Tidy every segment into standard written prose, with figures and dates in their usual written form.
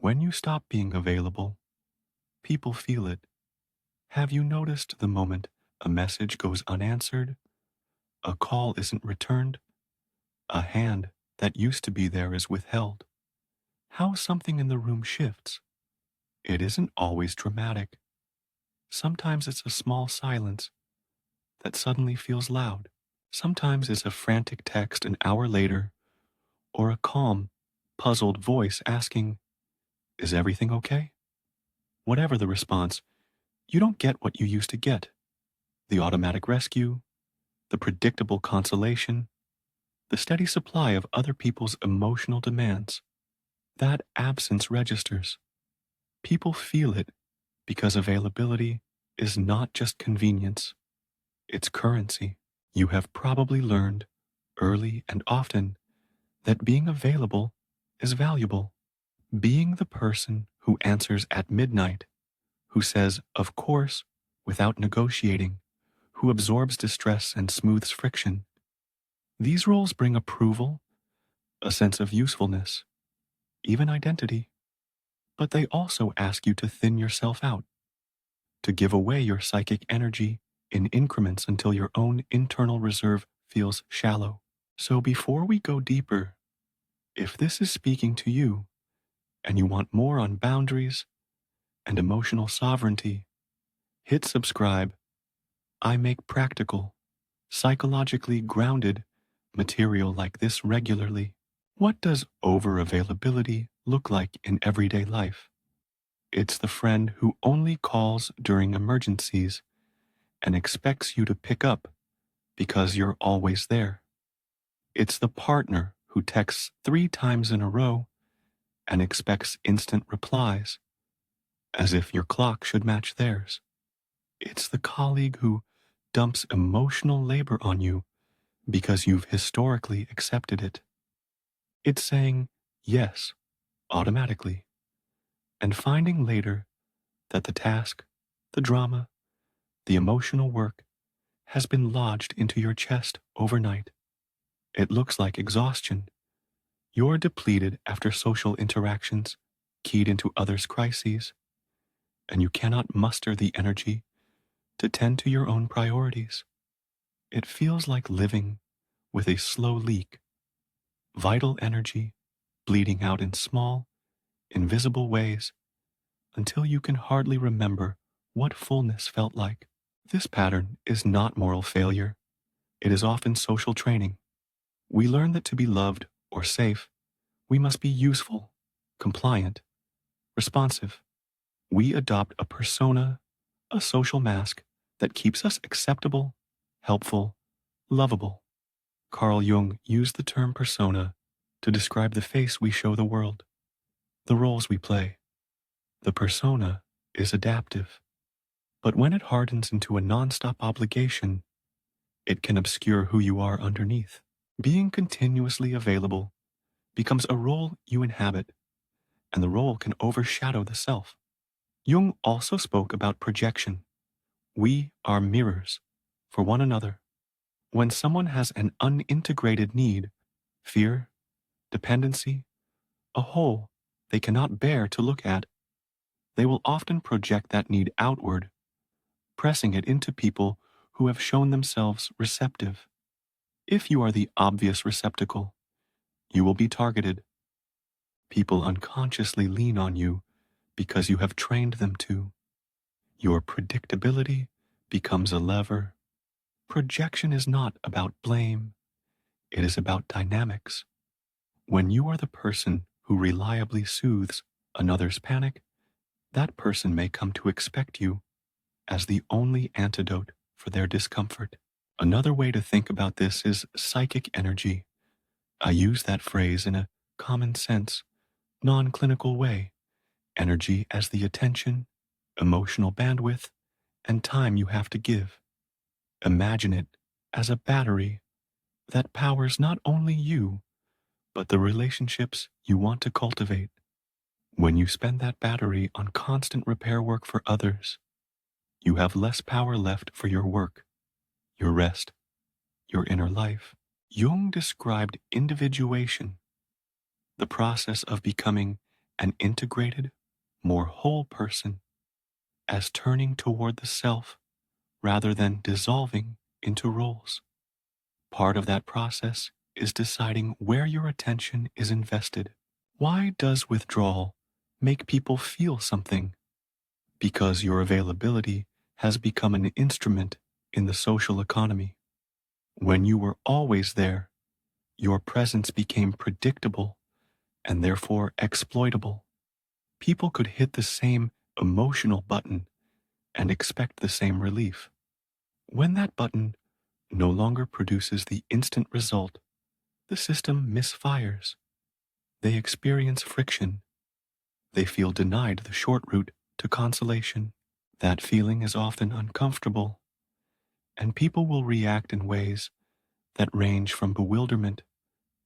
When you stop being available, people feel it. Have you noticed the moment a message goes unanswered, a call isn't returned, a hand that used to be there is withheld? How something in the room shifts. It isn't always dramatic. Sometimes it's a small silence that suddenly feels loud. Sometimes it's a frantic text an hour later, or a calm, puzzled voice asking, "Is everything okay?" Whatever the response, you don't get what you used to get: the automatic rescue, the predictable consolation, the steady supply of other people's emotional demands. That absence registers. People feel it because availability is not just convenience, it's currency. You have probably learned, early and often, that being available is valuable. Being the person who answers at midnight, who says, "of course," without negotiating, who absorbs distress and smooths friction. These roles bring approval, a sense of usefulness, even identity. But they also ask you to thin yourself out, to give away your psychic energy in increments until your own internal reserve feels shallow. So before we go deeper, if this is speaking to you and you want more on boundaries and emotional sovereignty, hit subscribe. I make practical, psychologically grounded material like this regularly. What does over-availability look like in everyday life? It's the friend who only calls during emergencies and expects you to pick up because you're always there. It's the partner who texts 3 times in a row and expects instant replies, as if your clock should match theirs. It's the colleague who dumps emotional labor on you because you've historically accepted it. It's saying yes automatically and finding later that the task, the drama, the emotional work has been lodged into your chest overnight. It looks like exhaustion. You're depleted after social interactions, keyed into others' crises, and you cannot muster the energy to tend to your own priorities. It feels like living with a slow leak, vital energy bleeding out in small, invisible ways until you can hardly remember what fullness felt like. This pattern is not moral failure. It is often social training. We learn that to be loved or safe, we must be useful, compliant, responsive. We adopt a persona, a social mask that keeps us acceptable, helpful, lovable. Carl Jung used the term persona to describe the face we show the world, the roles we play. The persona is adaptive, but when it hardens into a nonstop obligation, it can obscure who you are underneath. Being continuously available becomes a role you inhabit, and the role can overshadow the self. Jung also spoke about projection. We are mirrors for one another. When someone has an unintegrated need, fear, dependency, a hole they cannot bear to look at, they will often project that need outward, pressing it into people who have shown themselves receptive. If you are the obvious receptacle, you will be targeted. People unconsciously lean on you because you have trained them to. Your predictability becomes a lever. Projection is not about blame, it is about dynamics. When you are the person who reliably soothes another's panic, that person may come to expect you as the only antidote for their discomfort. Another way to think about this is psychic energy. I use that phrase in a common sense, non-clinical way. Energy as the attention, emotional bandwidth, and time you have to give. Imagine it as a battery that powers not only you, but the relationships you want to cultivate. When you spend that battery on constant repair work for others, you have less power left for your work, your rest, your inner life. Jung described individuation, the process of becoming an integrated, more whole person, as turning toward the self rather than dissolving into roles. Part of that process is deciding where your attention is invested. Why does withdrawal make people feel something? Because your availability has become an instrument in the social economy. When you were always there, your presence became predictable and therefore exploitable. People could hit the same emotional button and expect the same relief. When that button no longer produces the instant result, the system misfires. They experience friction. They feel denied the short route to consolation. That feeling is often uncomfortable, and people will react in ways that range from bewilderment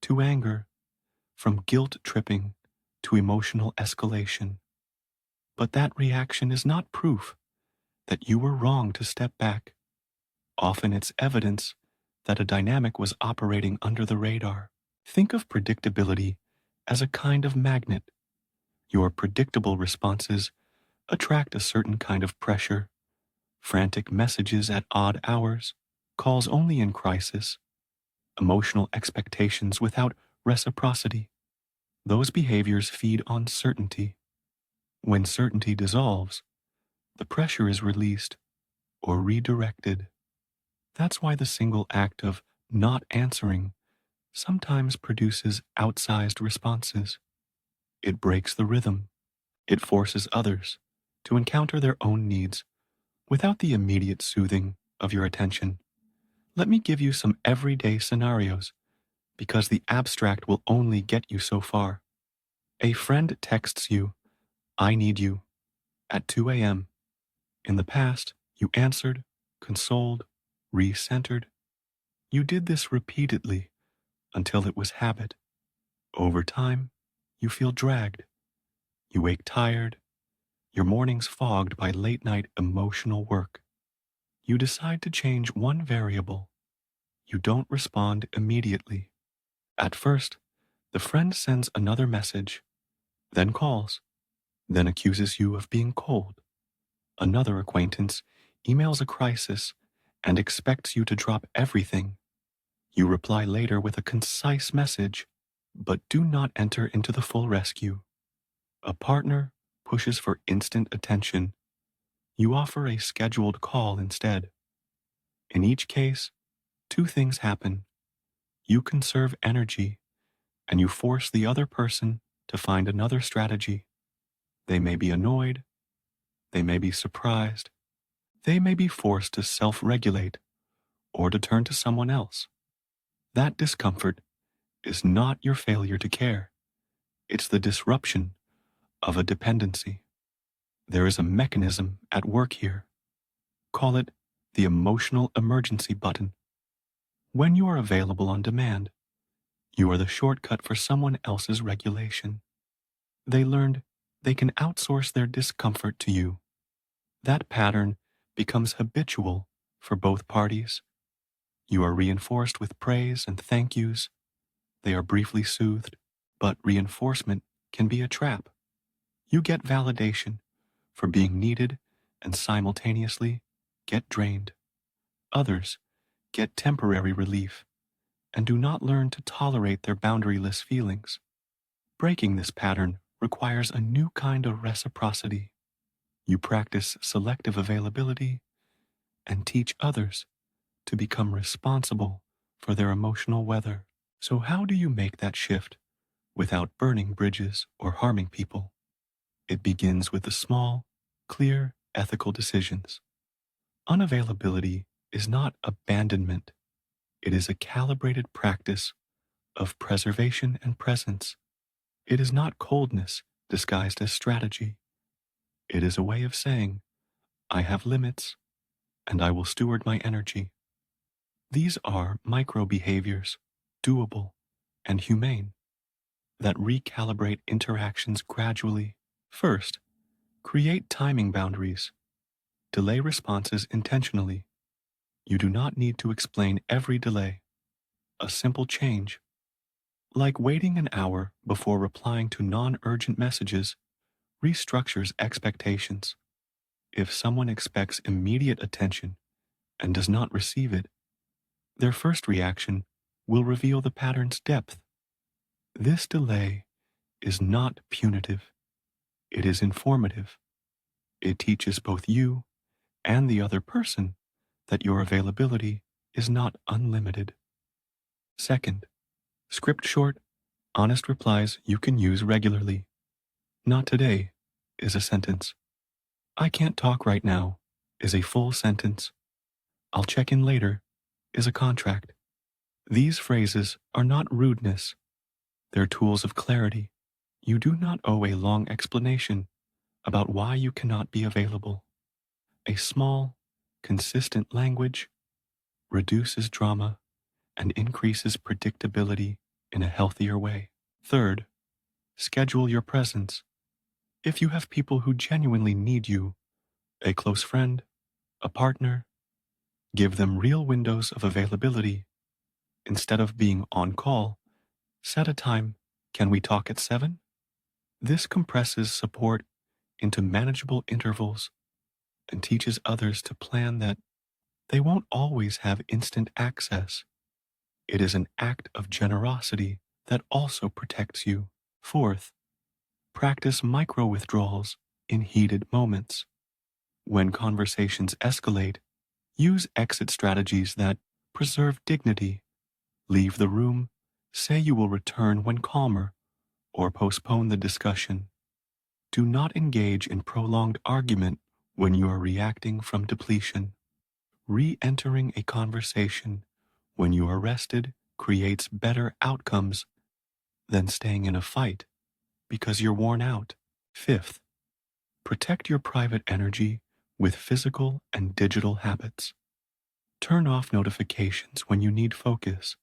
to anger, from guilt tripping to emotional escalation. But that reaction is not proof that you were wrong to step back. Often it's evidence that a dynamic was operating under the radar. Think of predictability as a kind of magnet. Your predictable responses attract a certain kind of pressure, frantic messages at odd hours, calls only in crisis, emotional expectations without reciprocity. Those behaviors feed on certainty. When certainty dissolves, the pressure is released or redirected. That's why the single act of not answering sometimes produces outsized responses. It breaks the rhythm. It forces others to encounter their own needs without the immediate soothing of your attention. Let me give you some everyday scenarios, because the abstract will only get you so far. A friend texts you, "I need you," at 2 a.m. In the past, you answered, consoled, recentered. You did this repeatedly until it was habit. Over time, you feel dragged. You wake tired, your mornings fogged by late-night emotional work. You decide to change one variable. You don't respond immediately. At first, the friend sends another message, then calls, then accuses you of being cold. Another acquaintance emails a crisis and expects you to drop everything. You reply later with a concise message, but do not enter into the full rescue. A partner pushes for instant attention. You offer a scheduled call instead. In each case, two things happen. You conserve energy, and you force the other person to find another strategy. They may be annoyed. They may be surprised. They may be forced to self-regulate or to turn to someone else. That discomfort is not your failure to care. It's the disruption of a dependency. There is a mechanism at work here. Call it the emotional emergency button. When you are available on demand, you are the shortcut for someone else's regulation. They learned they can outsource their discomfort to you. That pattern becomes habitual for both parties. You are reinforced with praise and thank yous. They are briefly soothed, but reinforcement can be a trap. You get validation for being needed and simultaneously get drained. Others get temporary relief and do not learn to tolerate their boundaryless feelings. Breaking this pattern requires a new kind of reciprocity. You practice selective availability and teach others to become responsible for their emotional weather. So how do you make that shift without burning bridges or harming people? It begins with the small, clear, ethical decisions. Unavailability is not abandonment. It is a calibrated practice of preservation and presence. It is not coldness disguised as strategy. It is a way of saying, I have limits, and I will steward my energy. These are micro behaviors, doable and humane, that recalibrate interactions gradually. First, create timing boundaries. Delay responses intentionally. You do not need to explain every delay. A simple change, Like waiting an hour before replying to non-urgent messages restructures expectations. If someone expects immediate attention and does not receive it, their first reaction will reveal the pattern's depth. This delay is not punitive, it is informative. It teaches both you and the other person that your availability is not unlimited. Second, script short, honest replies you can use regularly. Not today is a sentence. I can't talk right now is a full sentence. I'll check in later is a contract. These phrases are not rudeness. They're tools of clarity. You do not owe a long explanation about why you cannot be available. A small, consistent language reduces drama and increases predictability in a healthier way. Third, schedule your presence. If you have people who genuinely need you, a close friend, a partner, give them real windows of availability. Instead of being on call, set a time. Can we talk at 7? This compresses support into manageable intervals and teaches others to plan that they won't always have instant access. It is an act of generosity that also protects you. Fourth, practice micro withdrawals in heated moments. When conversations escalate, use exit strategies that preserve dignity. Leave the room, say you will return when calmer, or postpone the discussion. Do not engage in prolonged argument when you are reacting from depletion. Re-entering a conversation when you are rested creates better outcomes than staying in a fight because you're worn out. Fifth, protect your private energy with physical and digital habits. Turn off notifications when you need focus.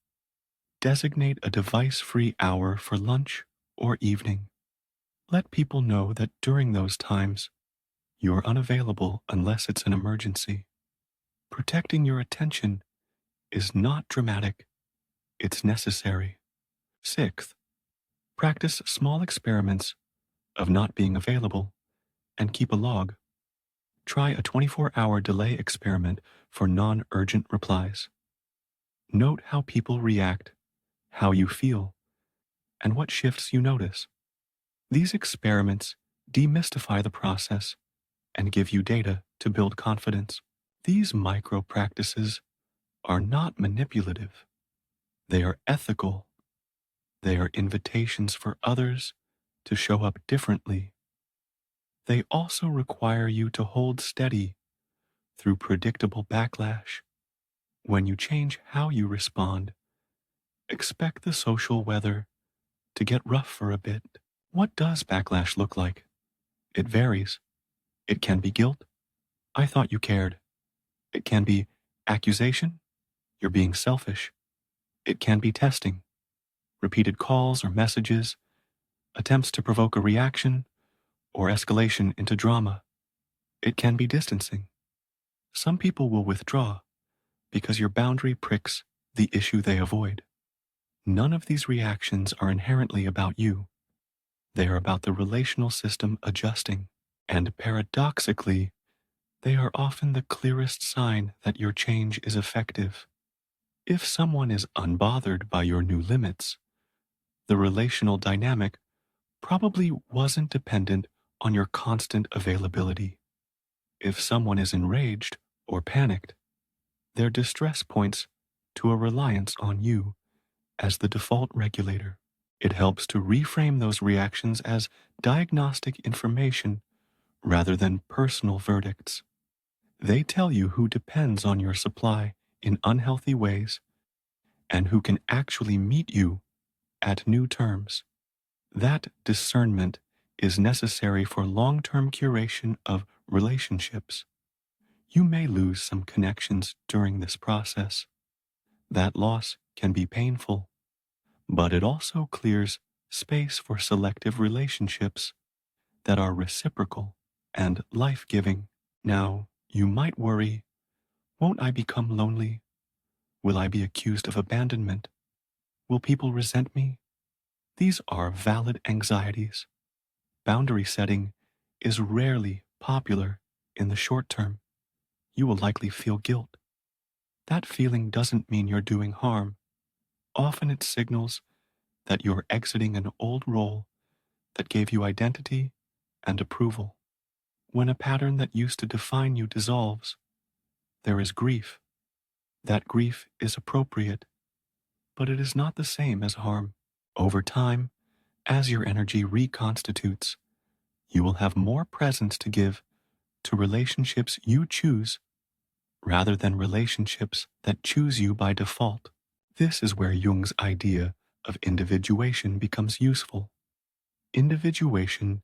Designate a device-free hour for lunch or evening. Let people know that during those times, you are unavailable unless it's an emergency. Protecting your attention is not dramatic, it's necessary. Sixth, practice small experiments of not being available and keep a log. Try a 24-hour delay experiment for non-urgent replies. Note how people react, how you feel, and what shifts you notice. These experiments demystify the process and give you data to build confidence. These micro practices are not manipulative. They are ethical. They are invitations for others to show up differently. They also require you to hold steady through predictable backlash. When you change how you respond, expect the social weather to get rough for a bit. What does backlash look like? It varies. It can be guilt. I thought you cared. It can be accusation. You're being selfish. It can be testing. Repeated calls or messages, attempts to provoke a reaction, or escalation into drama. It can be distancing. Some people will withdraw because your boundary pricks the issue they avoid. None of these reactions are inherently about you. They are about the relational system adjusting. And paradoxically, they are often the clearest sign that your change is effective. If someone is unbothered by your new limits, the relational dynamic probably wasn't dependent on your constant availability. If someone is enraged or panicked, their distress points to a reliance on you as the default regulator. It helps to reframe those reactions as diagnostic information rather than personal verdicts. They tell you who depends on your supply in unhealthy ways and who can actually meet you at new terms. That discernment is necessary for long-term curation of relationships. You may lose some connections during this process. That loss can be painful, but it also clears space for selective relationships that are reciprocal and life-giving. Now, you might worry, won't I become lonely? Will I be accused of abandonment? Will people resent me? These are valid anxieties. Boundary setting is rarely popular in the short term. You will likely feel guilt. That feeling doesn't mean you're doing harm. Often it signals that you're exiting an old role that gave you identity and approval. When a pattern that used to define you dissolves, there is grief. That grief is appropriate, but it is not the same as harm. Over time, as your energy reconstitutes, you will have more presence to give to relationships you choose rather than relationships that choose you by default. This is where Jung's idea of individuation becomes useful. Individuation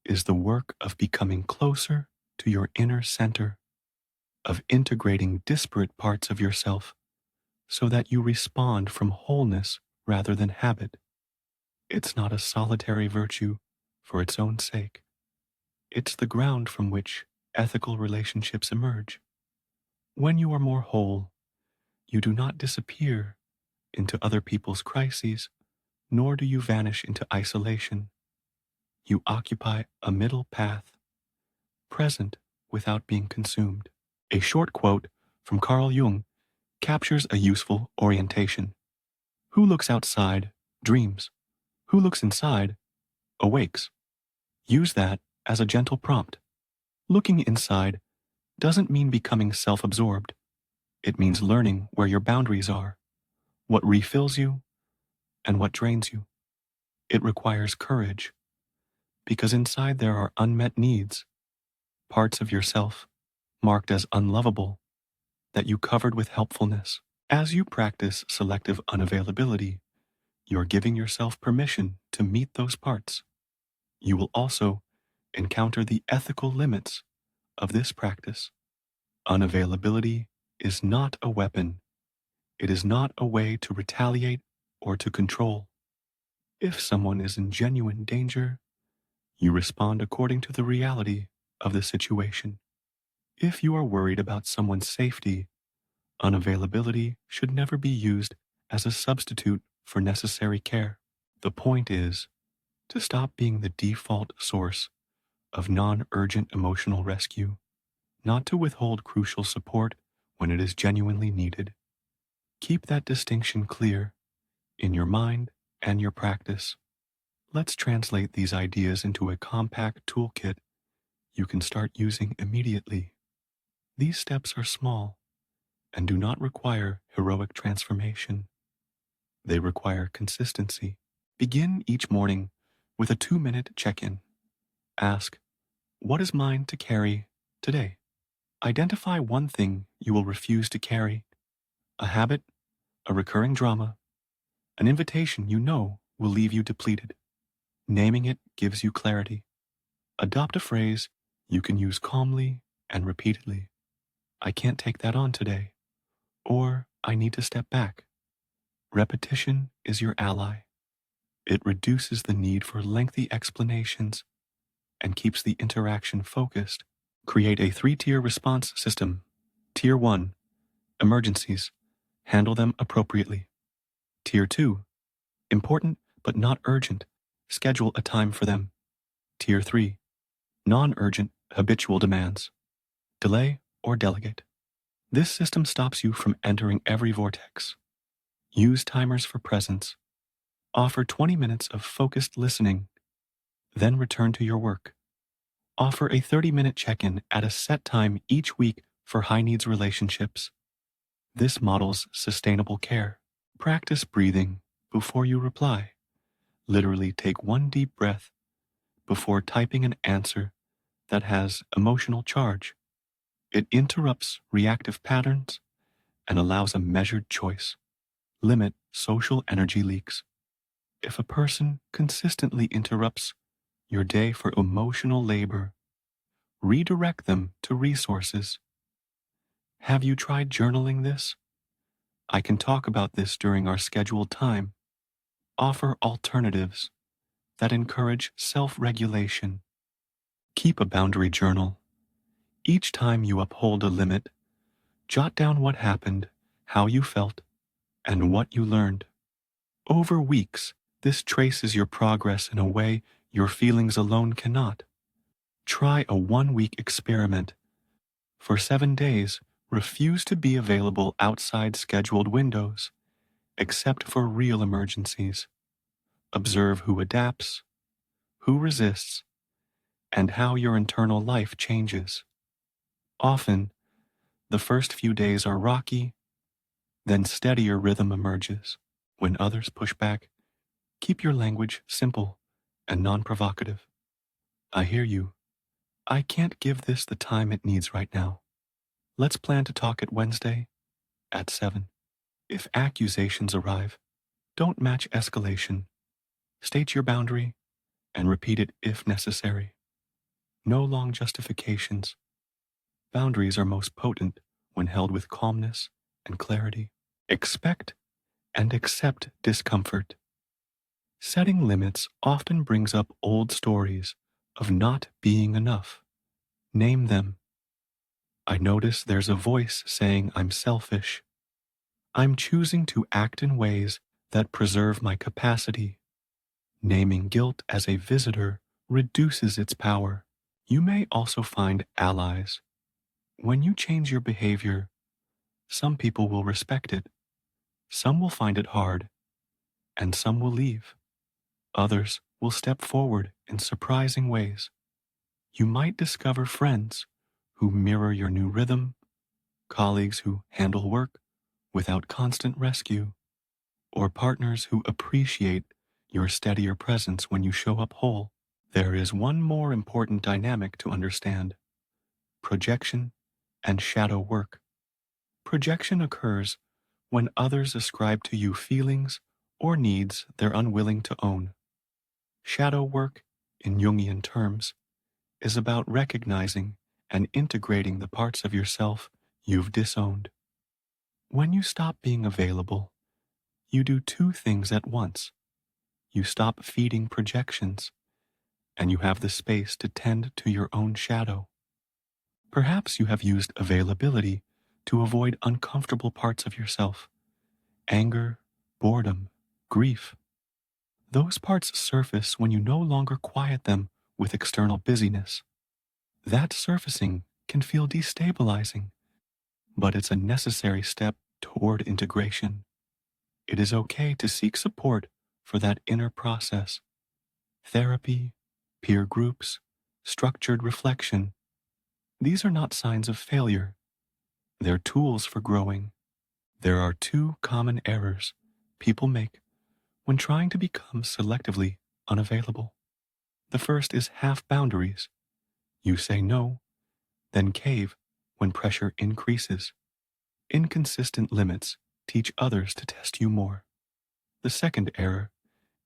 is the work of becoming closer to your inner center, of integrating disparate parts of yourself so that you respond from wholeness rather than habit. It's not a solitary virtue for its own sake. It's the ground from which ethical relationships emerge. When you are more whole, you do not disappear into other people's crises, nor do you vanish into isolation. You occupy a middle path, present without being consumed. A short quote from Carl Jung captures a useful orientation. Who looks outside dreams. Who looks inside awakes. Use that as a gentle prompt. Looking inside doesn't mean becoming self-absorbed. It means learning where your boundaries are, what refills you, and what drains you. It requires courage, because inside there are unmet needs, parts of yourself marked as unlovable that you covered with helpfulness. As you practice selective unavailability, you're giving yourself permission to meet those parts. You will also encounter the ethical limits of this practice. Unavailability is not a weapon. It is not a way to retaliate or to control. If someone is in genuine danger, you respond according to the reality of the situation. If you are worried about someone's safety, unavailability should never be used as a substitute for necessary care. The point is to stop being the default source of non-urgent emotional rescue, not to withhold crucial support when it is genuinely needed. Keep that distinction clear in your mind and your practice. Let's translate these ideas into a compact toolkit you can start using immediately. These steps are small and do not require heroic transformation. They require consistency. Begin each morning with a 2-minute check-in. Ask, what is mine to carry today? Identify one thing you will refuse to carry, a habit, a recurring drama, an invitation you know will leave you depleted. Naming it gives you clarity. Adopt a phrase you can use calmly and repeatedly. I can't take that on today, or I need to step back. Repetition is your ally. It reduces the need for lengthy explanations and keeps the interaction focused. Create a 3-tier response system. Tier 1, emergencies. Handle them appropriately. Tier 2, important but not urgent. Schedule a time for them. Tier 3, non-urgent, habitual demands. Delay or delegate. This system stops you from entering every vortex. Use timers for presence. Offer 20 minutes of focused listening, then return to your work. Offer a 30-minute check-in at a set time each week for high-needs relationships. This models sustainable care. Practice breathing before you reply. Literally take one deep breath before typing an answer that has emotional charge. It interrupts reactive patterns and allows a measured choice. Limit social energy leaks. If a person consistently interrupts your day for emotional labor, redirect them to resources. Have you tried journaling this? I can talk about this during our scheduled time. Offer alternatives that encourage self-regulation. Keep a boundary journal. Each time you uphold a limit, jot down what happened, how you felt, and what you learned. Over weeks, This traces your progress in a way your feelings alone cannot. Try a 1-week experiment. For 7 days, refuse to be available outside scheduled windows, except for real emergencies. Observe who adapts, who resists, and how your internal life changes. Often, the first few days are rocky, then steadier rhythm emerges. When others push back, keep your language simple and non-provocative. I hear you. I can't give this the time it needs right now. Let's plan to talk at Wednesday at 7. If accusations arrive, don't match escalation. State your boundary and repeat it if necessary. No long justifications. Boundaries are most potent when held with calmness and clarity. Expect and accept discomfort. Setting limits often brings up old stories of not being enough. Name them. I notice there's a voice saying I'm selfish. I'm choosing to act in ways that preserve my capacity. Naming guilt as a visitor reduces its power. You may also find allies. When you change your behavior, some people will respect it, some will find it hard, and some will leave. Others will step forward in surprising ways. You might discover friends who mirror your new rhythm, colleagues who handle work without constant rescue, or partners who appreciate your steadier presence when you show up whole. There is one more important dynamic to understand: projection and shadow work. Projection occurs when others ascribe to you feelings or needs they're unwilling to own. Shadow work, in Jungian terms, is about recognizing and integrating the parts of yourself you've disowned. When you stop being available, you do two things at once. You stop feeding projections, and you have the space to tend to your own shadow. Perhaps you have used availability to avoid uncomfortable parts of yourself: anger, boredom, grief. Those parts surface when you no longer quiet them with external busyness. That surfacing can feel destabilizing, but it's a necessary step toward integration. It is okay to seek support for that inner process. Therapy, peer groups, structured reflection. These are not signs of failure. They're tools for growing. There are two common errors people make when trying to become selectively unavailable. The first is half boundaries. You say no, then cave when pressure increases. Inconsistent limits teach others to test you more. The second error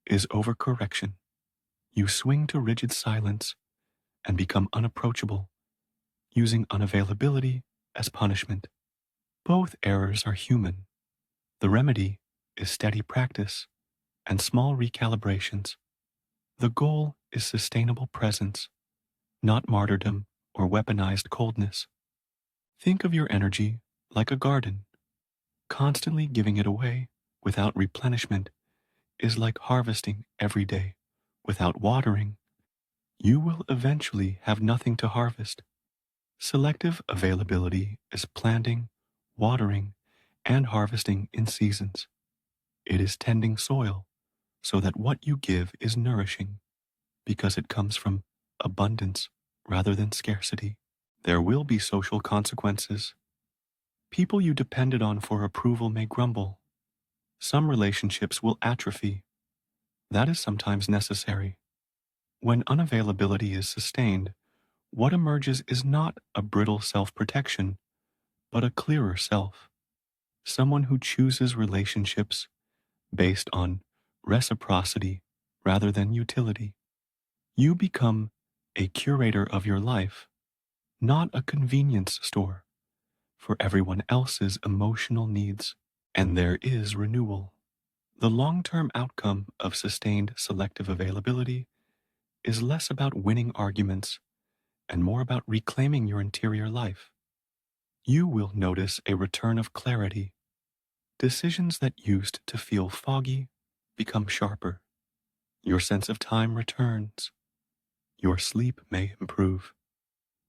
is overcorrection. You swing to rigid silence and become unapproachable, using unavailability as punishment. Both errors are human. The remedy is steady practice and small recalibrations. The goal is sustainable presence, not martyrdom or weaponized coldness. Think of your energy like a garden. Constantly giving it away without replenishment is like harvesting every day. Without watering, you will eventually have nothing to harvest. Selective availability is planting, watering, and harvesting in seasons. It is tending soil so that what you give is nourishing, because it comes from abundance rather than scarcity. There will be social consequences. People you depended on for approval may grumble. Some relationships will atrophy. That is sometimes necessary. When unavailability is sustained, what emerges is not a brittle self-protection, but a clearer self. Someone who chooses relationships based on reciprocity rather than utility. You become a curator of your life, not a convenience store for everyone else's emotional needs. And there is renewal. The long-term outcome of sustained selective availability is less about winning arguments and more about reclaiming your interior life. You will notice a return of clarity. Decisions that used to feel foggy become sharper. Your sense of time returns. Your sleep may improve.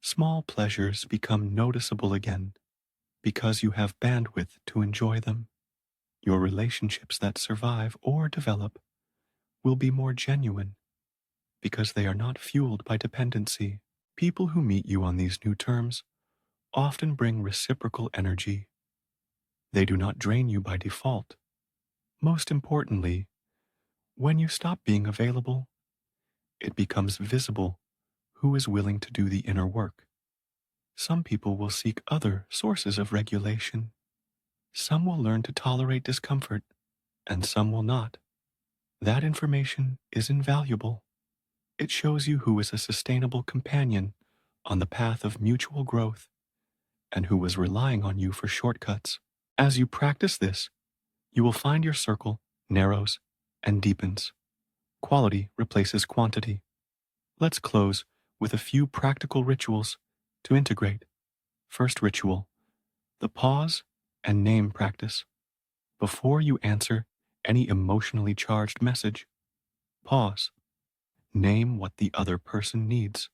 Small pleasures become noticeable again because you have bandwidth to enjoy them. Your relationships that survive or develop will be more genuine because they are not fueled by dependency. People who meet you on these new terms often bring reciprocal energy. They do not drain you by default. Most importantly, when you stop being available, it becomes visible who is willing to do the inner work. Some people will seek other sources of regulation. Some will learn to tolerate discomfort, and some will not. That information is invaluable. It shows you who is a sustainable companion on the path of mutual growth and who is relying on you for shortcuts. As you practice this, you will find your circle narrows and deepens. Quality replaces quantity. Let's close with a few practical rituals to integrate. First ritual, the pause and name practice. Before you answer any emotionally charged message, pause. Name what the other person needs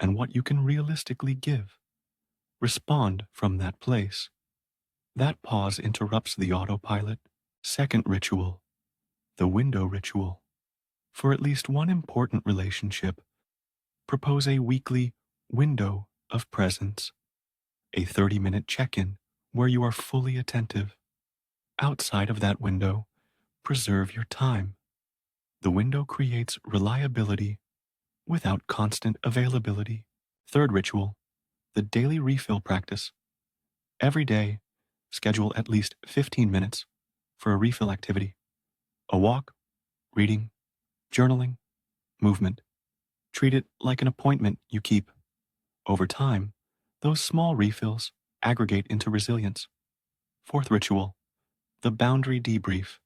and what you can realistically give. Respond from that place. That pause interrupts the autopilot. Second ritual, the window ritual. For at least one important relationship, propose a weekly window of presence, a 30-minute check-in where you are fully attentive. Outside of that window, preserve your time. The window creates reliability without constant availability. Third ritual, the daily refill practice. Every day, schedule at least 15 minutes for a refill activity. A walk, reading, journaling, movement. Treat it like an appointment you keep. Over time, those small refills aggregate into resilience. Fourth ritual, the boundary debrief.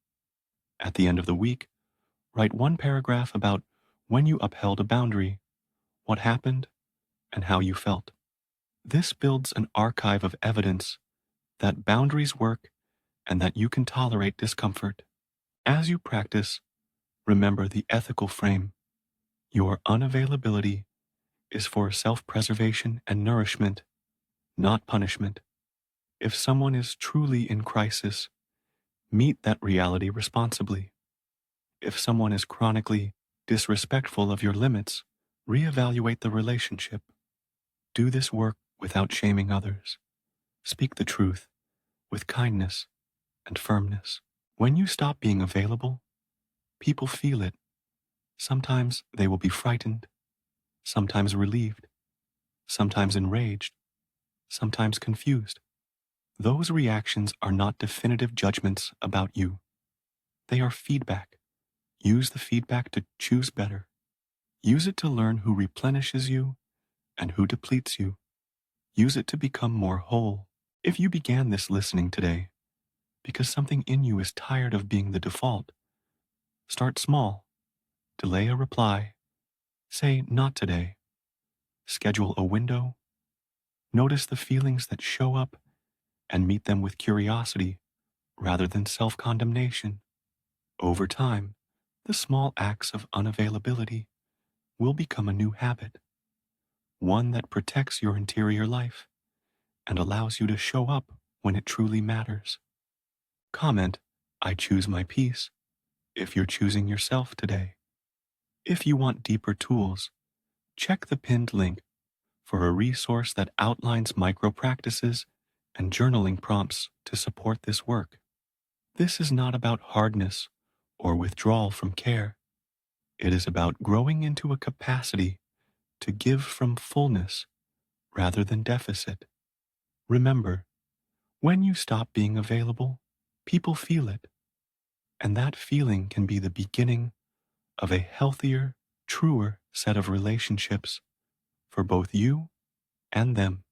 At the end of the week, write one paragraph about when you upheld a boundary, what happened, and how you felt. This builds an archive of evidence that boundaries work and that you can tolerate discomfort. As you practice, remember the ethical frame. Your unavailability is for self-preservation and nourishment, not punishment. If someone is truly in crisis, meet that reality responsibly. If someone is chronically disrespectful of your limits, reevaluate the relationship. Do this work without shaming others. Speak the truth with kindness and firmness. When you stop being available, people feel it. Sometimes they will be frightened, sometimes relieved, sometimes enraged, sometimes confused. Those reactions are not definitive judgments about you. They are feedback. Use the feedback to choose better. Use it to learn who replenishes you and who depletes you. Use it to become more whole. If you began this listening today because something in you is tired of being the default, start small. Delay a reply. Say not today. Schedule a window. Notice the feelings that show up and meet them with curiosity rather than self-condemnation. Over time, the small acts of unavailability will become a new habit, one that protects your interior life and allows you to show up when it truly matters. Comment, I choose my peace, if you're choosing yourself today. If you want deeper tools, check the pinned link for a resource that outlines micro practices and journaling prompts to support this work. This is not about hardness or withdrawal from care. It is about growing into a capacity to give from fullness rather than deficit. Remember, when you stop being available, people feel it, and that feeling can be the beginning of a healthier, truer set of relationships for both you and them.